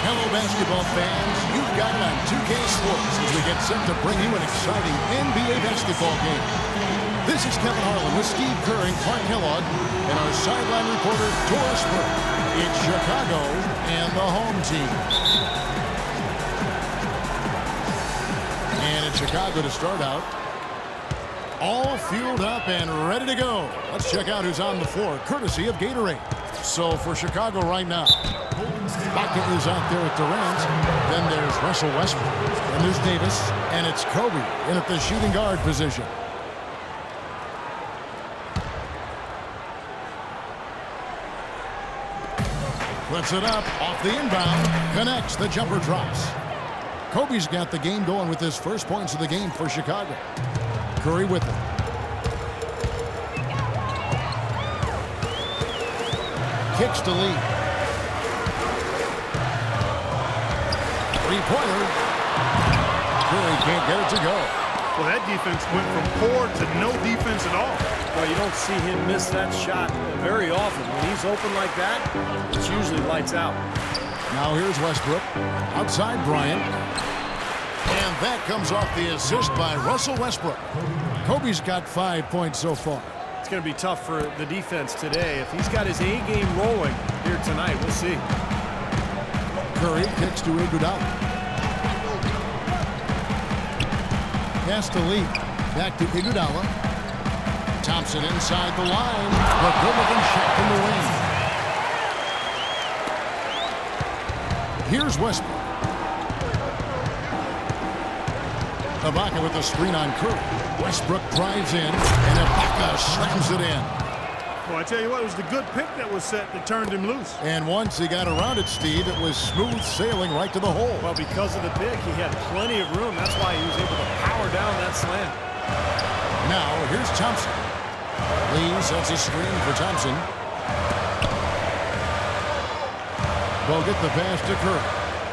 Hello, basketball fans. You've got it on 2K Sports as we get set to bring you an exciting NBA basketball game. This is Kevin Harlan with Steve Kerr and Clark Kellogg and our sideline reporter, Doris Burke. It's Chicago and the home team. And it's Chicago to start out. All fueled up and ready to go. Let's check out who's on the floor, courtesy of Gatorade. So for Chicago right now, Baca is out there at Durant. Then there's Russell Westbrook. And there's Davis. And it's Kobe in at the shooting guard position. Puts it up off the inbound. Connects. The jumper drops. Kobe's got the game going with his first points of the game for Chicago. Curry with it. Kicks to lead. Three-pointer. Curry can't get it to go. Well, that defense went from poor to no defense at all. Well, you don't see him miss that shot very often. When he's open like that, it's usually lights out. Now here's Westbrook. Outside Bryant. And that comes off the assist by Russell Westbrook. Kobe's got 5 points so far. It's going to be tough for the defense today. If he's got his A game rolling here tonight, we'll see. Curry kicks to Iguodala. Pass to Lee. Back to Iguodala. Thompson inside the line. The good-looking shot from the wing. Here's Westbrook. Ibaka with the screen on Curry. Westbrook drives in, and Ibaka slams it in. Well, I tell you what, it was the good pick that was set that turned him loose. And once he got around it, Steve, it was smooth sailing right to the hole. Well, because of the pick, he had plenty of room. That's why he was able to power down that slam. Now, here's Thompson. Lee sets a screen for Thompson. Bogut the pass to Curry.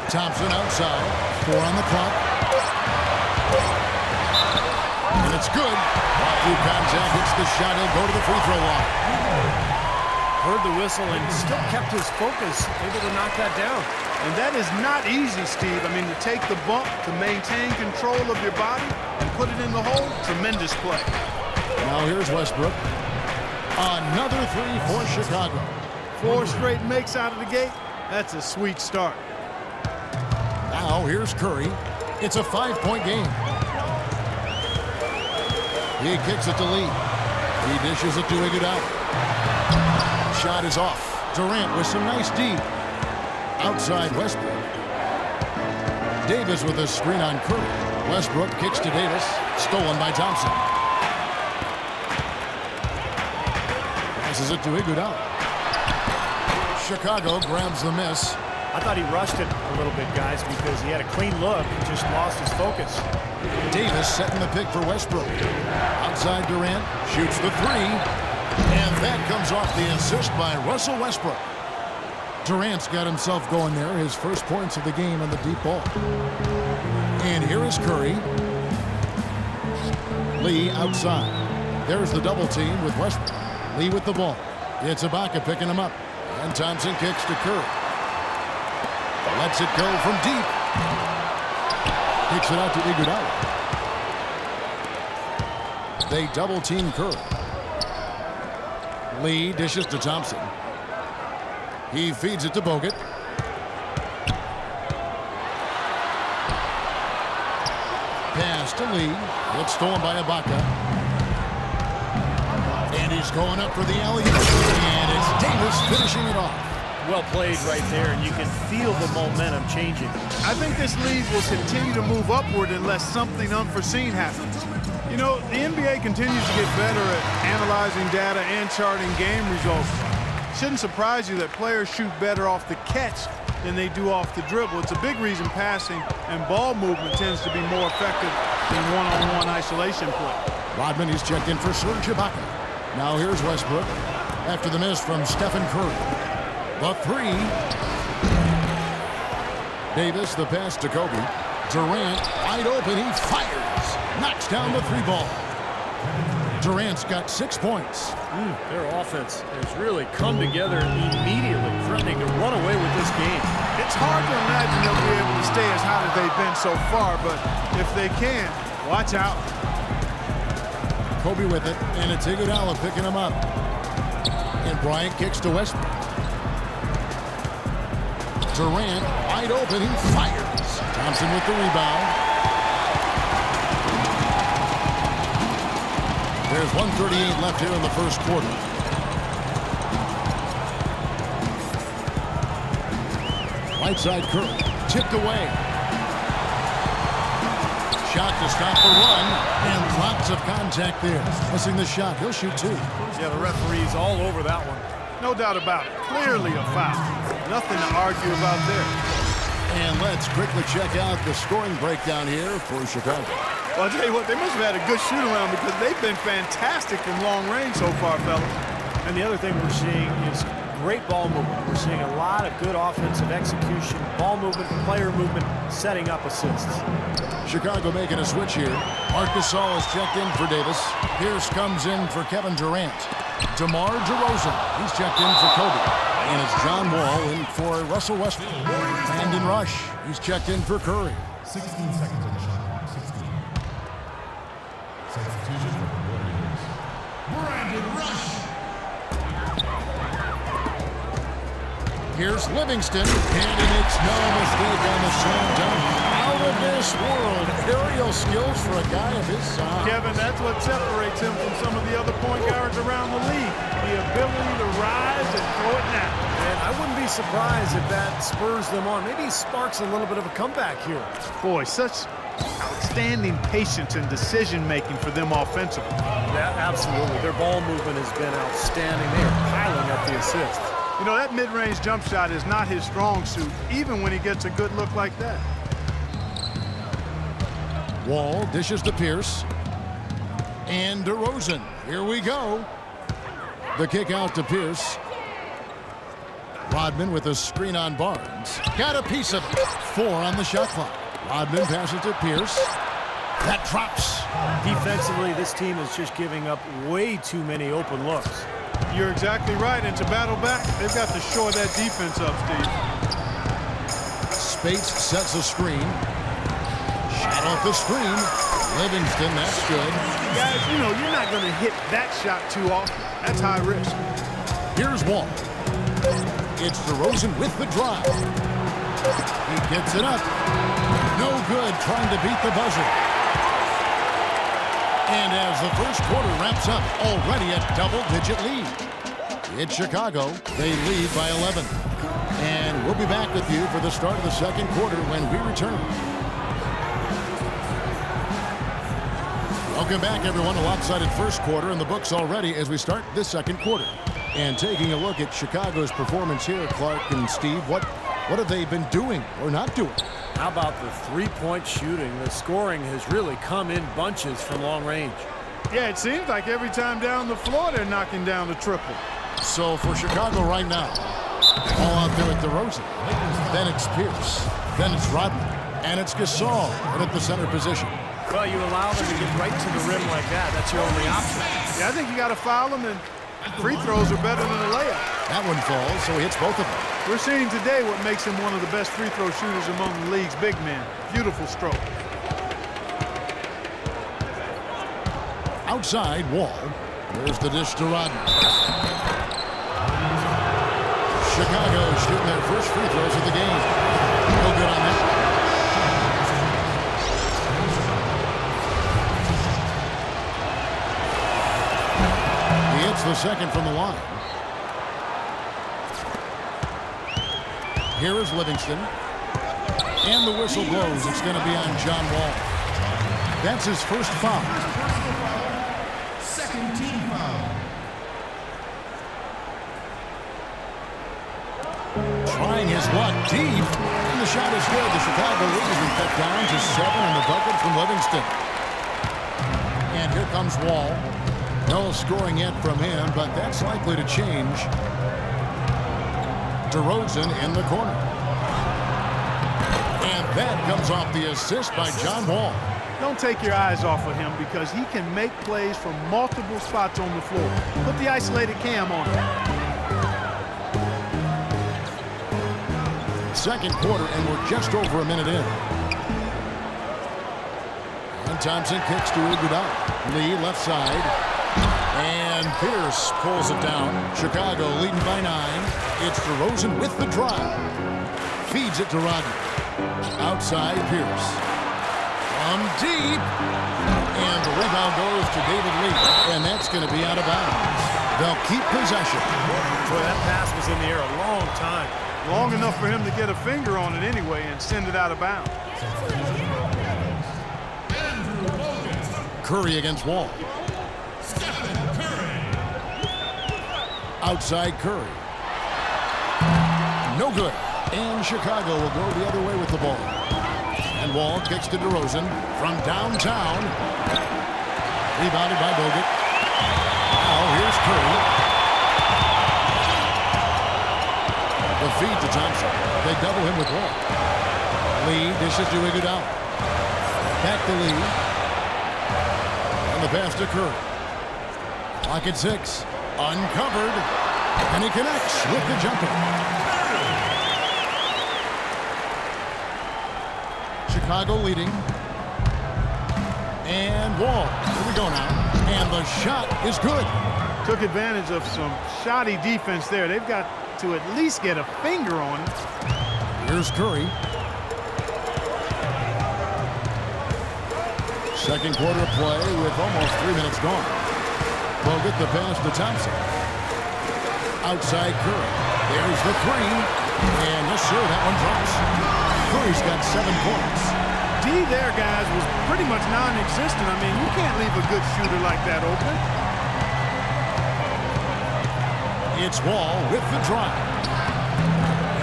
Thompson outside. 4 on the clock. And it's good. Through contact, hits the shot. He'll go to the free throw line. Heard the whistle and still kept his focus, able to knock that down. And that is not easy, Steve. I mean, to take the bump, to maintain control of your body, and put it in the hole, tremendous play. Now here's Westbrook. Another three for Chicago. 4 straight makes out of the gate. That's a sweet start. Now here's Curry. It's a 5-point game. He kicks it to Lee. He dishes it to Iguodala. Shot is off. Durant with some nice D. Outside Westbrook. Davis with a screen on Curry. Westbrook kicks to Davis. Stolen by Thompson. Passes it to Iguodala. Chicago grabs the miss. I thought he rushed it a little bit, guys, because he had a clean look. He just lost his focus. Davis setting the pick for Westbrook. Outside Durant. Shoots the three. And that comes off the assist by Russell Westbrook. Durant's got himself going there. His first points of the game on the deep ball. And here is Curry. Lee outside. There's the double team with Westbrook. Lee with the ball. It's Ibaka picking him up. And Thompson kicks to Curry. Lets it go from deep. Kicks it out to Iguodala. They double team Curry. Lee dishes to Thompson. He feeds it to Bogut. Pass to Lee. It's stolen by Ibaka. And he's going up for the alley-oop. And it's Davis finishing it off. Well played right there, and you can feel the momentum changing. I think this league will continue to move upward unless something unforeseen happens. You know, the NBA continues to get better at analyzing data and charting game results. It shouldn't surprise you that players shoot better off the catch than they do off the dribble. It's a big reason passing and ball movement tends to be more effective than one-on-one isolation play. Rodman is checked in for Serge Ibaka. Now here's Westbrook after the miss from Stephen Curry. The three. Davis, the pass to Kobe. Durant, wide open, he fires. Knocks down the three ball. Durant's got 6 points. Their offense has really come together immediately. It's hard to imagine they'll be able to stay as hot as they've been so far, but if they can, watch out. Kobe with it, and it's Iguodala picking him up. And Bryant kicks to Westbrook. Durant wide open, he fires. Thompson with the rebound. There's 1:38 left here in the first quarter. Right side Curry, tipped away. Shot to stop the run, and lots of contact there. Missing the shot, he'll shoot two. Yeah, the referee's all over that one. No doubt about it. Clearly a foul. Nothing to argue about there. And let's quickly check out the scoring breakdown here for Chicago. Well, I'll tell you what, they must have had a good shoot-around because they've been fantastic from long range so far, fellas. And the other thing we're seeing is great ball movement. We're seeing a lot of good offensive execution, ball movement, player movement, setting up assists. Chicago making a switch here. Marc Gasol is checked in for Davis. Pierce comes in for Kevin Durant. DeMar DeRozan, he's checked in for Kobe. And it's John Wall in for Russell Westbrook. Brandon Rush, he's checked in for Curry. 16 seconds on the shot clock. 16. Substitution for the Warriors. Brandon Rush. Here's Livingston, and he makes no mistake on the slam dunk. Out of this world, aerial skills for a guy of his size. Kevin, that's what separates him from some of the other point guards around the league. The ability to rise and throw it now. And I wouldn't be surprised if that spurs them on. Maybe sparks a little bit of a comeback here. Boy, such outstanding patience and decision-making for them offensively. Yeah, absolutely. Their ball movement has been outstanding. They are piling up the assists. You know, that mid-range jump shot is not his strong suit, even when he gets a good look like that. Wall dishes to Pierce. And DeRozan. Here we go. The kick out to Pierce. Rodman with a screen on Barnes. Got a piece of it. 4 on the shot clock. Rodman passes to Pierce. That drops. Defensively, this team is just giving up way too many open looks. You're exactly right, and to battle back, they've got to shore that defense up, Steve. Spates sets a screen. Shot off the screen. Livingston, that's good. Guys, you know, you're not going to hit that shot too often. That's high risk. Here's Wall. It's DeRozan with the drive. He gets it up. No good, trying to beat the buzzer. And as the first quarter wraps up, already a double-digit lead. It's Chicago. They lead by 11. And we'll be back with you for the start of the second quarter when we return. Welcome back, everyone. A lopsided first quarter in the books already as we start this second quarter. And taking a look at Chicago's performance here, Clark and Steve, what have they been doing or not doing? How about the three-point shooting? The scoring has really come in bunches from long range. Yeah, it seems like every time down the floor they're knocking down the triple. So for Chicago right now, all out there at DeRozan. Then it's Pierce. Then it's Rodman. And it's Gasol right at the center position. Well, you allow them to get right to the rim like that. That's your only option. Yeah, I think you got to foul them, and free throws are better than a layup. That one falls, so he hits both of them. We're seeing today what makes him one of the best free throw shooters among the league's big men. Beautiful stroke. Outside, Wall. There's the dish to Rodman. Chicago shooting their first free throws of the game. No good on that. He hits the second from the line. Here is Livingston. And the whistle blows. It's going to be on John Wall. That's his first foul. Second team foul. Trying his luck deep. And the shot is good. The Chicago lead has been cut down to 7 in the bucket from Livingston. And here comes Wall. No scoring yet from him, but that's likely to change. DeRozan in the corner. And that comes off the assist by John Wall. Don't take your eyes off of him because he can make plays from multiple spots on the floor. Put the isolated cam on him. second quarter, and we're just over a minute in. And Thompson kicks to Iguodala. Lee left side. And Pierce pulls it down. Chicago leading by 9. It's DeRozan with the drive. Feeds it to Rodney. Outside Pierce. From deep. And the rebound goes to David Lee. And that's going to be out of bounds. They'll keep possession. Boy, that pass was in the air a long time. Long enough for him to get a finger on it anyway and send it out of bounds. Curry against Wall. Outside Curry. No good. And Chicago will go the other way with the ball. And Wall kicks to DeRozan from downtown. Rebounded by Bogut. Now here's Curry. The feed to Thompson. They double him with Wall. Lee dishes to Iguodala. Back to Lee. And the pass to Curry. Clock at 6. Uncovered. And he connects with the jumper. Chicago leading. And Wall. Here we go now. And the shot is good. Took advantage of some shoddy defense there. They've got to at least get a finger on it. Here's Curry. Second quarter play with almost 3 minutes gone. Bogut the pass to Thompson. Outside Curry. There's the 3. And yes, sir, that one drops. Curry's got 7 points. D there, guys, was pretty much non-existent. I mean, you can't leave a good shooter like that open. It's Wall with the drive.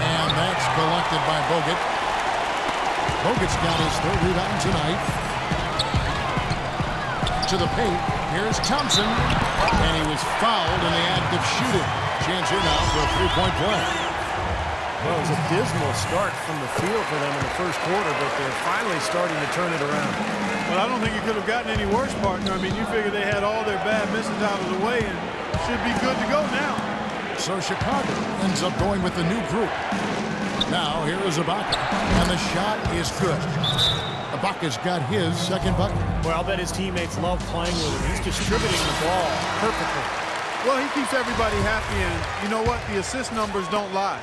And that's collected by Bogut. Bogut's got his 3rd rebound tonight. To the paint. Here's Thompson. And he was fouled in the act of shooting. Chance here now for a 3-point play. Well, it was a dismal start from the field for them in the first quarter, but they're finally starting to turn it around. Well, I don't think it could have gotten any worse, partner. I mean, you figure they had all their bad misses out of the way and should be good to go now. So Chicago ends up going with the new group. Now here is Ibaka, and the shot is good. Ibaka's got his 2nd bucket. Well, I'll bet his teammates love playing with him. He's distributing the ball perfectly. Well, he keeps everybody happy, and you know what? The assist numbers don't lie.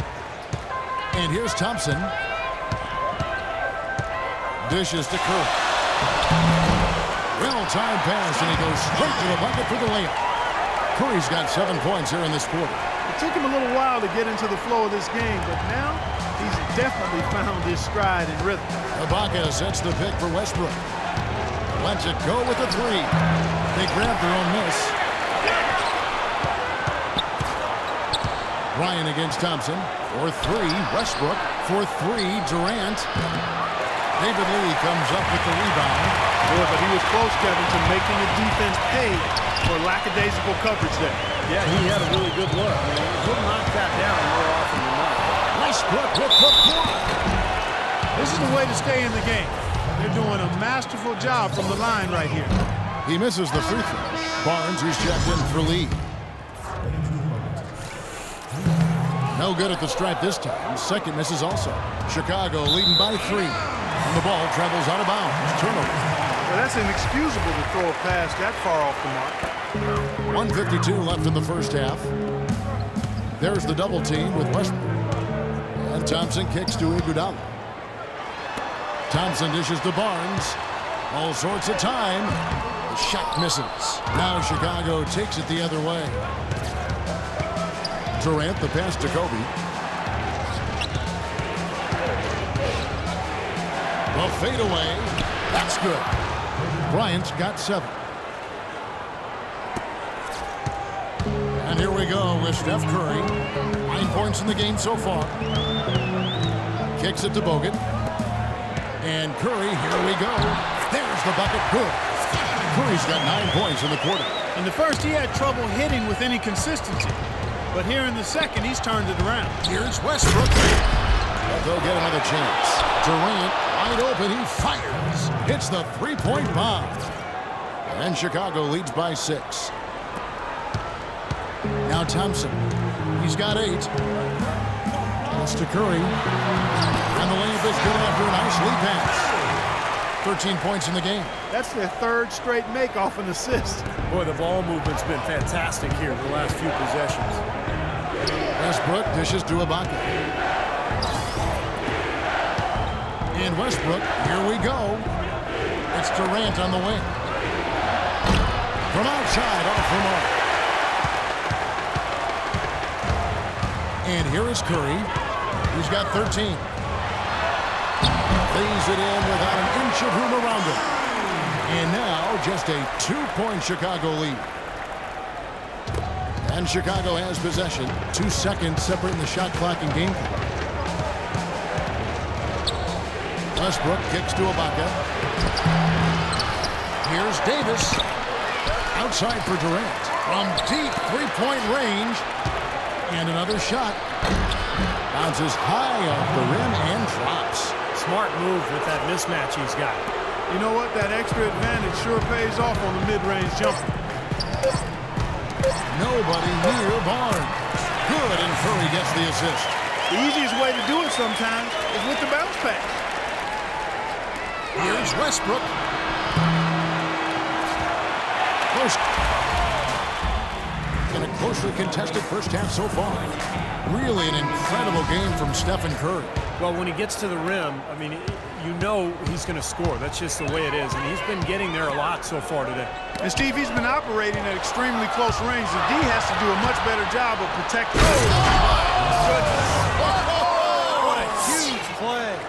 And here's Thompson. Dishes to Curry. Well-timed pass, and he goes straight to the bucket for the layup. Curry's got 7 points here in this quarter. It took him a little while to get into the flow of this game, but now he's definitely found his stride and rhythm. Ibaka sets the pick for Westbrook. Lets it go with the 3. They grab their own miss. Ryan against Thompson. For 3, Westbrook. For 3, Durant. David Lee comes up with the rebound. Boy, but he was close, Kevin, to making the defense pay for lackadaisical coverage there. Yeah, he had a really good look. He'll knock that down more often than not. Westbrook with the block. This is the way to stay in the game. They're doing a masterful job from the line right here. He misses the free throw. Barnes, who's checked in for Lee. No good at the stripe this time. 2nd misses also. Chicago leading by 3. And the ball travels out of bounds. Turnover. Well, that's inexcusable to throw a pass that far off the mark. 1:52 left in the first half. There's the double team with Westbrook. And Thompson kicks to Iguodala. Thompson dishes to Barnes. All sorts of time. The shot misses. Now Chicago takes it the other way. Durant, the pass to Kobe. The fadeaway. That's good. Bryant's got 7. And here we go with Steph Curry. 9 points in the game so far. Kicks it to Bogut. And Curry, here we go. There's the bucket. Good. Curry's got 9 points in the quarter. In the first, he had trouble hitting with any consistency. But here in the second, he's turned it around. Here's Westbrook. But they'll get another chance. Durant, wide open, he fires. Hits the 3-point bomb. And Chicago leads by 6. Now Thompson. He's got 8. Pass to Curry. And the layup is good after a nice lead pass. 13 points in the game. That's their third straight make off an assist. Boy, the ball movement's been fantastic here the last few possessions. Westbrook dishes to Ibaka. In Westbrook, here we go. It's Durant on the wing. From outside, off the mark. And here is Curry. He's got 13. Lays it in without an inch of room around him. And now just a 2-point Chicago lead. And Chicago has possession. 2 seconds separating the shot clock and game clock. Westbrook kicks to Ibaka. Here's Davis. Outside for Durant. From deep three-point range. And another shot. Bounces high off the rim and drops. Smart move with that mismatch he's got. You know what? That extra advantage sure pays off on the mid-range jumper. Nobody near Barnes. Good, and Curry gets the assist. The easiest way to do it sometimes is with the bounce pass. Here's Westbrook. Close. In a closely contested first half so far. Really an incredible game from Stephen Curry. Well, when he gets to the rim, I mean, you know he's going to score. That's just the way it is. And he's been getting there a lot so far today. And Steve, he's been operating at extremely close range. The D has to do a much better job of protecting. What a huge play.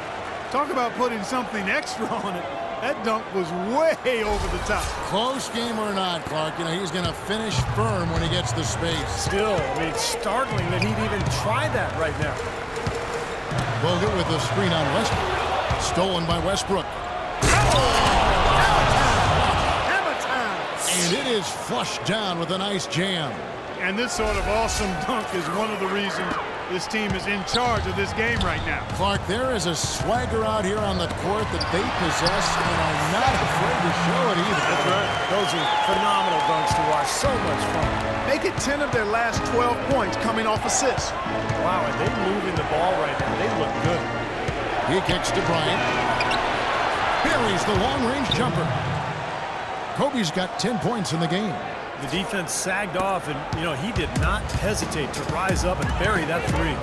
Talk about putting something extra on it. That dunk was way over the top. Close game or not, Clark, you know, he's going to finish firm when he gets the space. Still, I mean, it's startling that he'd even try that right now. Bogut with the screen on Westbrook. Stolen by Westbrook. Hammer time. And it is flushed down with a nice jam. And this sort of awesome dunk is one of the reasons this team is in charge of this game right now. Clark, there is a swagger out here on the court that they possess and are not afraid to show it either. That's right. Those are phenomenal dunks to watch. So much fun. Make it 10 of their last 12 points coming off assists. Wow, and they're moving the ball right now. They look good. He kicks to Bryant. Buries the long-range jumper. Kobe's got 10 points in the game. The defense sagged off, and, you know, he did not hesitate to rise up and bury that three.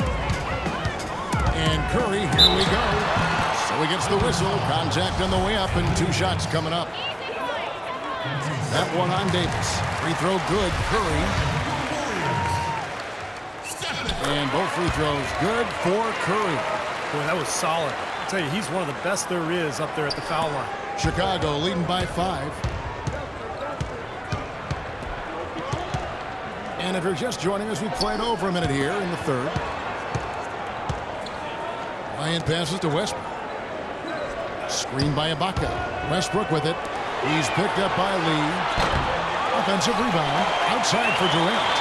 And Curry, here we go. So he gets the whistle. Contact on the way up, and 2 shots coming up. That one on Davis. Free throw good, Curry. And both free throws good for Curry. Boy, that was solid. I'll tell you, he's one of the best there is up there at the foul line. Chicago leading by 5. And if you're just joining us, we played over a minute here in the third. Bryant passes to Westbrook. Screen by Ibaka. Westbrook with it. He's picked up by Lee. Offensive rebound. Outside for Durant.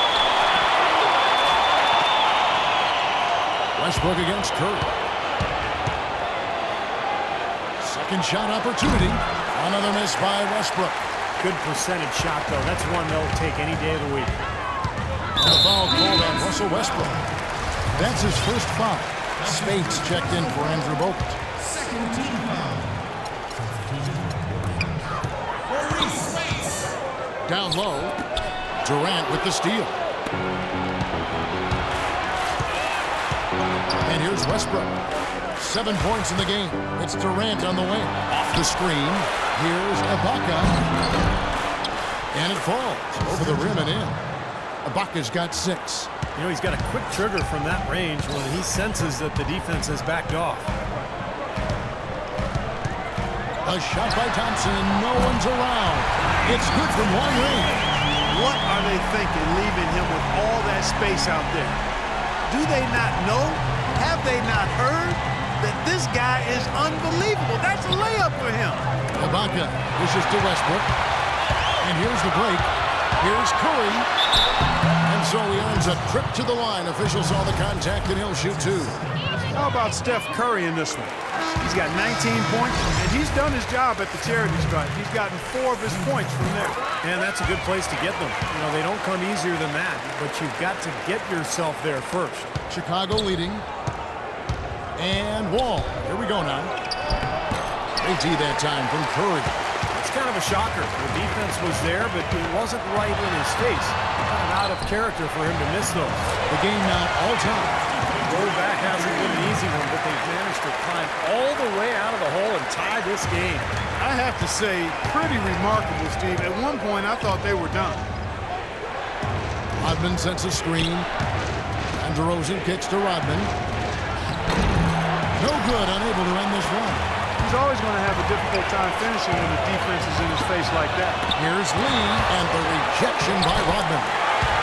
Westbrook against Curry. Second shot opportunity. Another miss by Westbrook. Good percentage shot, though. That's one they'll take any day of the week. And a foul called on Russell Westbrook. That's his first foul. Spades checked in for Andrew Bogut. Second team foul. Maurice Space. Down low, Durant with the steal. And here's Westbrook. 7 points in the game. It's Durant on the wing. Off the screen. Here's Ibaka. And it falls over the rim and in. Ibaka's got 6. You know, he's got a quick trigger from that range when he senses that the defense has backed off. A shot by Thompson. No one's around. It's good from long range. What are they thinking leaving him with all that space out there? Do they not know? Have they not heard that this guy is unbelievable? That's a layup for him. Ibaka pushes to Westbrook. And here's the break. Here's Curry. And so he earns a trip to the line. Officials saw the contact, and he'll shoot 2. How about Steph Curry in this one? He's got 19 points, and he's done his job at the charity stripe. He's gotten 4 of his points from there. And that's a good place to get them. You know, they don't come easier than that, but you've got to get yourself there first. Chicago leading. Wall. Here we go now. AT that time from Curry. It's kind of a shocker. The defense was there, but it wasn't right in his face. Kind of out of character for him to miss those. The game now all time. The road back hasn't been an easy one, but they've managed to climb all the way out of the hole and tie this game. I have to say, pretty remarkable, Steve. At one point, I thought they were done. Rodman sends a screen. And DeRozan kicks to Rodman. No good, unable to end this run. He's always going to have a difficult time finishing when the defense is in his face like that. Here's Lee, and the rejection by Rodman.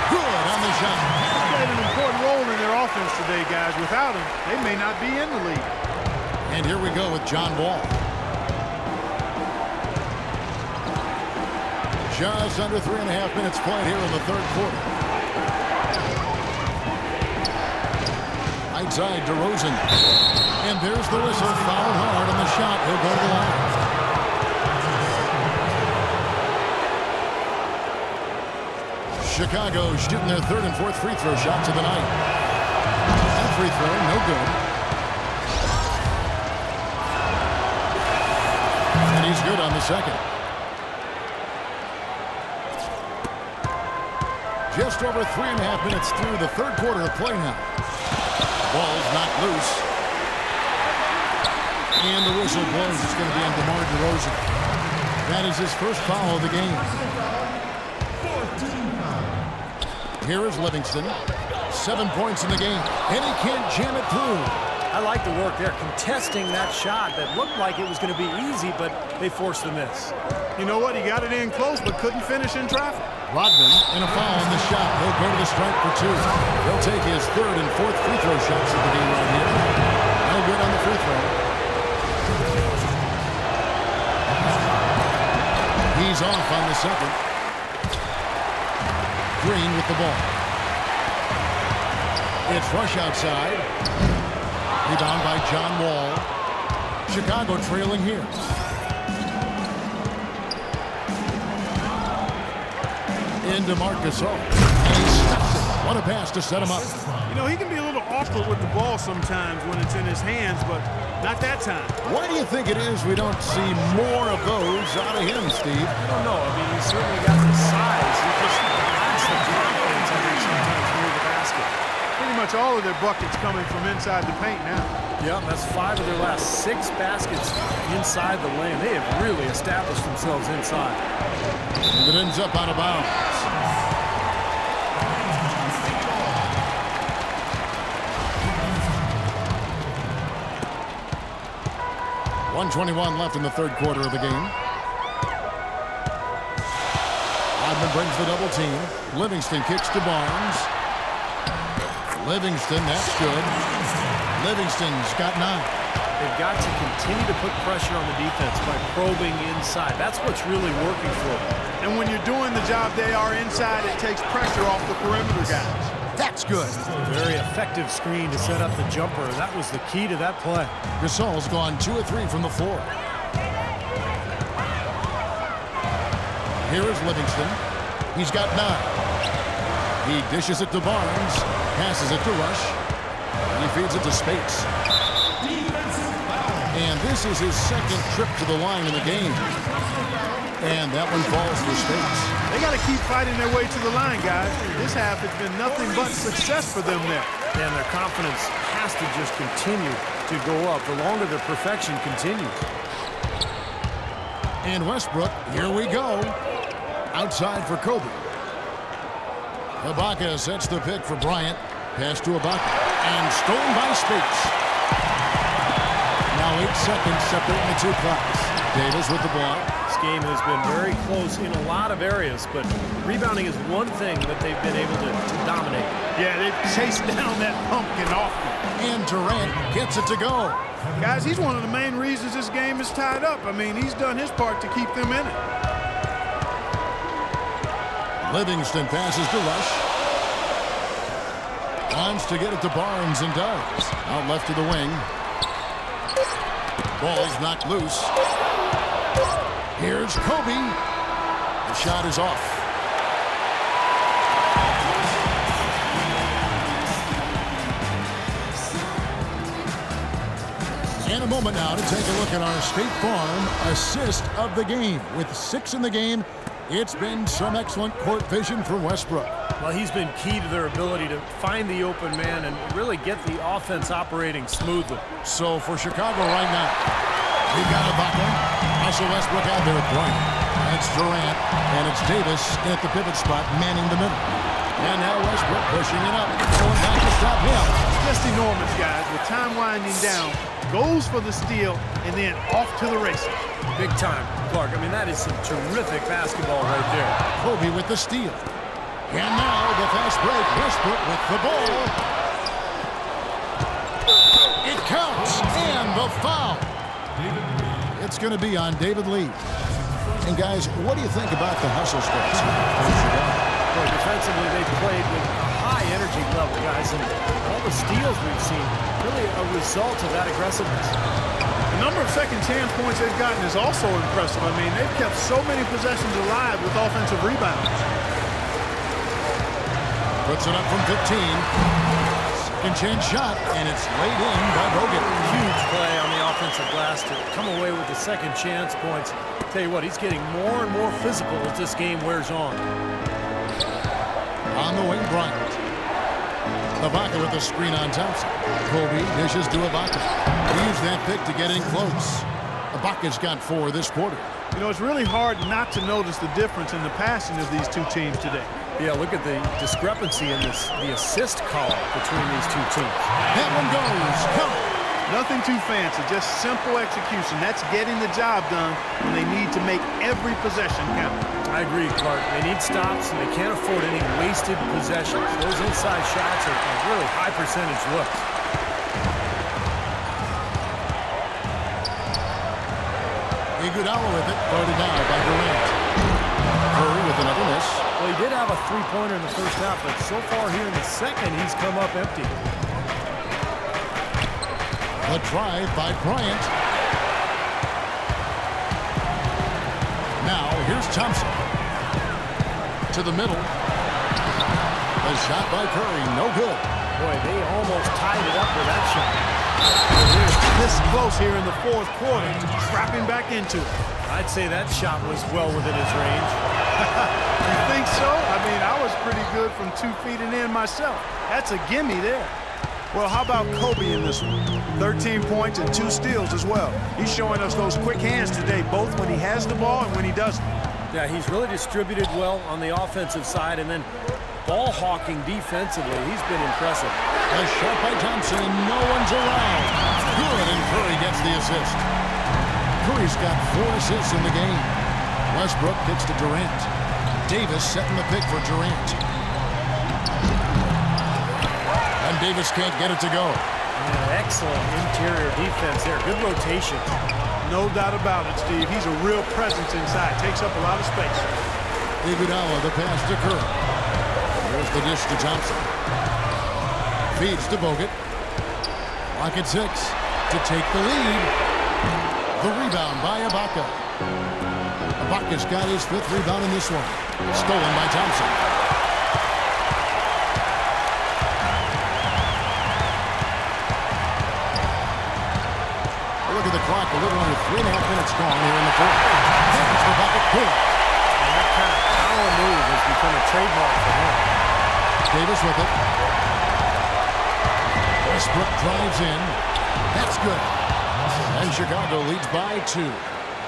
Good on the shot. He played an important role in their offense today, guys. Without him, they may not be in the league. And here we go with John Wall. Just under 3.5 minutes played here in the third quarter. Right side, DeRozan. And there's the whistle. Fouled hard on the shot. He'll go to the line. Chicago shooting their third and fourth free throw shots of the night. That free throw, no good. And he's good on the second. Just over 3.5 minutes through the third quarter of play now. Ball's knocked loose. And the whistle blows. It's going to be on DeMar DeRozan. That is his first foul of the game. Here is Livingston. 7 points in the game. And he can't jam it through. I like the work there, contesting that shot that looked like it was going to be easy, but they forced the miss. You know what? He got it in close, but couldn't finish in traffic. Rodman and a foul on the shot. He'll go to the stripe for two. He'll take his third and fourth free throw shots of the game right here. No good on the free throw. He's off on the second. Green with the ball. It's rush outside. Rebound by John Wall. Chicago trailing here. Into Marc Gasol. And he stops it. What a pass to set him up. You know, he can be a little awkward with the ball sometimes when it's in his hands, but not that time. Why do you think it is we don't see more of those out of him, Steve? I don't know. I mean, he's certainly got the size. He just lacks the confidence, I think, sometimes near the basket. Pretty much all of their buckets coming from inside the paint now. Yeah, that's 5 of their last 6 baskets inside the lane. They have really established themselves inside. And it ends up out of bounds. .121 left in the third quarter of the game. Rodman brings the double team. Livingston kicks to Barnes. Livingston, that's good. Livingston's got 9. They've got to continue to put pressure on the defense by probing inside. That's what's really working for them. And when you're doing the job they are inside, it takes pressure off the perimeter guys. That's good. Very effective screen to set up the jumper. That was the key to that play. Gasol's gone 2 of 3 from the floor. Here is Livingston. He's got 9. He dishes it to Barnes. Passes it to Rush. He feeds it to Spates. And this is his second trip to the line in the game. And that one falls for Spates. They got to keep fighting their way to the line, guys. This half has been nothing but success for them there. And their confidence has to just continue to go up the longer their perfection continues. And Westbrook, here we go. Outside for Kobe. Ibaka sets the pick for Bryant. Pass to Ibaka. And stolen by Spates. Now 8 seconds separating the two clocks. Davis with the ball. This game has been very close in a lot of areas, but rebounding is one thing that they've been able to dominate. Yeah, they've chased down that pumpkin often. And Durant gets it to go. Guys, he's one of the main reasons this game is tied up. I mean, he's done his part to keep them in it. Livingston passes to Rush. Wants to get it to Barnes and does. Out left to the wing. Ball's knocked loose. Here's Kobe. The shot is off. And a moment now to take a look at our State Farm assist of the game. With 6 in the game, it's been some excellent court vision from Westbrook. Well, he's been key to their ability to find the open man and really get the offense operating smoothly. So for Chicago right now, we've got Ibaka. Russell Westbrook out there at point. It's Durant, and it's Davis at the pivot spot, manning the middle. And now Westbrook pushing it up, going back to stop him. Just enormous, guys. With time winding down, goes for the steal, and then off to the races. Big time, Clark. I mean, that is some terrific basketball right there. Kobe with the steal. And now the fast break. Westbrook with the ball. It counts, and the foul. It's going to be on David Lee. And guys, what do you think about the hustle steps? Well, defensively, they've played with a high energy level, guys, and all the steals we've seen, really a result of that aggressiveness. The number of second chance points they've gotten is also impressive. I mean, they've kept so many possessions alive with offensive rebounds. Puts it up from 15. Second chance shot, and it's laid in by Bogut. Huge play on the offensive glass to come away with the second chance points. Tell you what, he's getting more and more physical as this game wears on. On the wing, Bryant. Ibaka with the screen on Thompson. Kobe dishes to Ibaka. He used that pick to get in close. Ibaka's got 4 this quarter. You know, it's really hard not to notice the difference in the passing of these two teams today. Yeah, look at the discrepancy in the assist column between these two teams. That one goes. Come. Nothing too fancy, just simple execution. That's getting the job done when they need to make every possession count. I agree, Clark. They need stops, and they can't afford any wasted possessions. Those inside shots are really high percentage looks. Iguodala with it, guarded now by Durant. Curry with another miss. Well, he did have a three-pointer in the first half, but so far here in the second, he's come up empty. The drive by Bryant. Now, here's Thompson. To the middle. The shot by Curry, no good. Boy, they almost tied it up with that shot. This close here in the fourth quarter, trapping back into it. I'd say that shot was well within his range. You think so? I mean, I was pretty good from 2 feet and in myself. That's a gimme there. Well, how about Kobe in this one? 13 points and 2 steals as well. He's showing us those quick hands today, both when he has the ball and when he doesn't. Yeah, he's really distributed well on the offensive side, and then ball hawking defensively. He's been impressive. A shot by Thompson, and no one's around. Good, and Curry gets the assist. Curry's got 4 assists in the game. Westbrook kicks to Durant. Davis setting the pick for Durant. And Davis can't get it to go. Yeah, excellent interior defense there. Good rotation. No doubt about it, Steve. He's a real presence inside. Takes up a lot of space. Iguodala, the pass to Curry. Here's the dish to Thompson. Feeds to Bogut. Clock at 6 to take the lead. The rebound by Ibaka. Ibaka's got his 5th rebound in this one. Stolen by Thompson. Look at the clock, a little under 3.5 minutes gone here in the fourth. There's the bucket pull. And that kind of power move has become a trademark for him. Davis with it. Westbrook drives in. That's good. And Chicago leads by 2.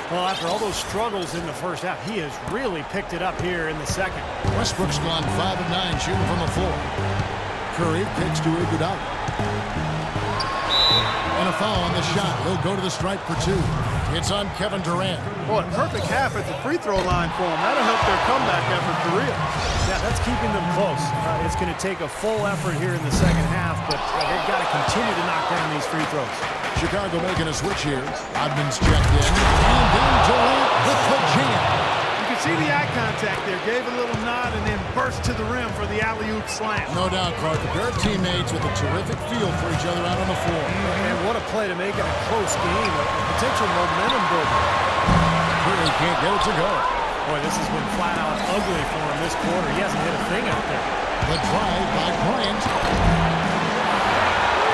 Well, after all those struggles in the first half, he has really picked it up here in the second. Westbrook's gone 5 of 9 shooting from the floor. Curry kicks to Iguodala. And a foul on the shot. He'll go to the stripe for 2. It's on Kevin Durant. Boy, perfect half at the free throw line for him. That'll help their comeback effort for real. Yeah, that's keeping them close. It's going to take a full effort here in the second half, but they've got to continue to knock down these free throws. Chicago making a switch here. Odman's checked in. And then Durant with the jam. You can see the eye contact there. Gave a little nod and then burst to the rim for the alley-oop slam. No doubt, Clark. A pair of teammates with a terrific feel for each other out on the floor. And what a play to make it a close game. A potential momentum builder. Curry can't get it to go. Boy, this has been flat out ugly for him this quarter. He hasn't hit a thing out there. The drive by Bryant.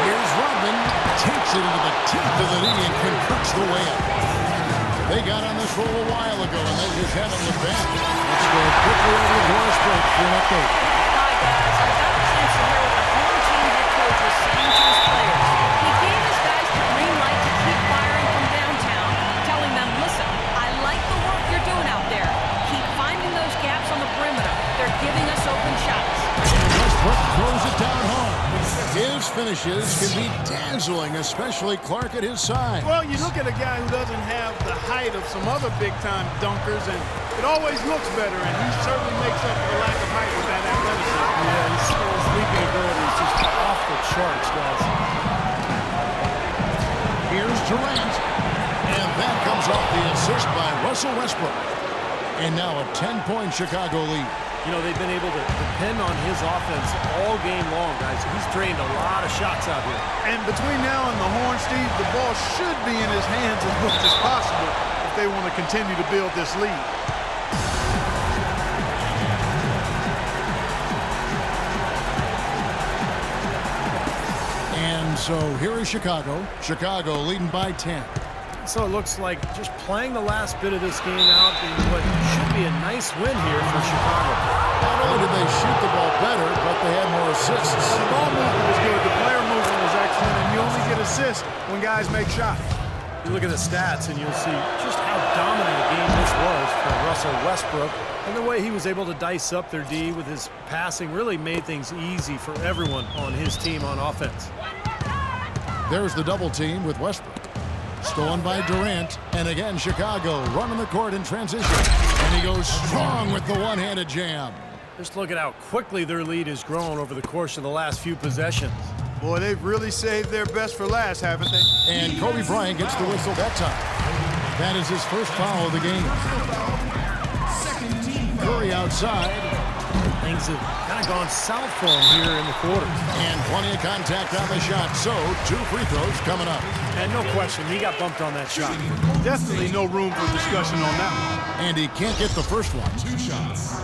Here's Rodman. Takes it into the teeth of the knee and converts the way up. They got on this roll a while ago, and they just haven't looked back. Let's go quickly over to Doris Burke for an update. Hi, guys. I got a chance to hear what the home team head coach was saying to his players. He gave his guys the green light to keep firing from downtown, telling them, listen, I like the work you're doing out there. Keep finding those gaps on the perimeter. They're giving us open shots. Westbrook throws it down hard. His finishes can be dazzling, especially Clark at his side. Well, you look at a guy who doesn't have the height of some other big-time dunkers, and it always looks better, and he certainly makes up for the lack of height with that athleticism. Yeah, his leaping ability is just off the charts, guys. Here's Durant. And that comes off the assist by Russell Westbrook. And now a 10-point Chicago lead. You know, they've been able to depend on his offense all game long, guys. He's drained a lot of shots out here. And between now and the horn, Steve, the ball should be in his hands as much as possible if they want to continue to build this lead. And so here is Chicago. Chicago leading by 10. So it looks like just playing the last bit of this game out in what should be a nice win here for Chicago. Not only did they shoot the ball better, but they had more assists. The ball movement was good. The player movement was excellent, and you only get assists when guys make shots. You look at the stats, and you'll see just how dominant a game this was for Russell Westbrook. And the way he was able to dice up their D with his passing really made things easy for everyone on his team on offense. There's the double team with Westbrook. Stolen by Durant, and again Chicago running the court in transition. And he goes strong with the one-handed jam. Just look at how quickly their lead has grown over the course of the last few possessions. Boy, they've really saved their best for last, haven't they? And Kobe Bryant gets the whistle that time. That is his first foul of the game. Curry outside. Things have kind of gone south for him here in the quarter. And plenty of contact on the shot, so 2 free throws coming up. And no question, he got bumped on that shot. Definitely no room for discussion on that one. And he can't get the first one. 2 shots.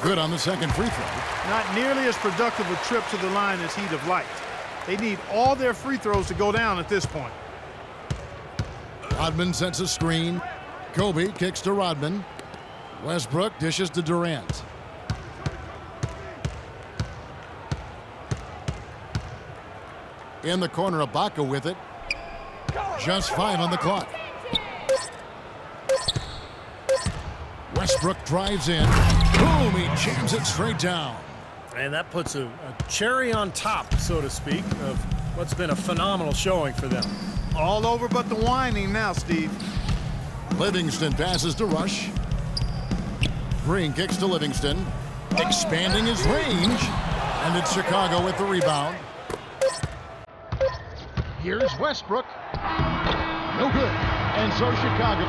Good on the second free throw. Not nearly as productive a trip to the line as he'd have liked. They need all their free throws to go down at this point. Rodman sets a screen. Kobe kicks to Rodman. Westbrook dishes to Durant. In the corner, Ibaka with it. Just 5 on the clock. Westbrook drives in. Boom, he jams it straight down. And that puts a cherry on top, so to speak, of what's been a phenomenal showing for them. All over but the whining now, Steve. Livingston passes to Rush. Green kicks to Livingston, expanding his range, and it's Chicago with the rebound. Here's Westbrook. No good. And so Chicago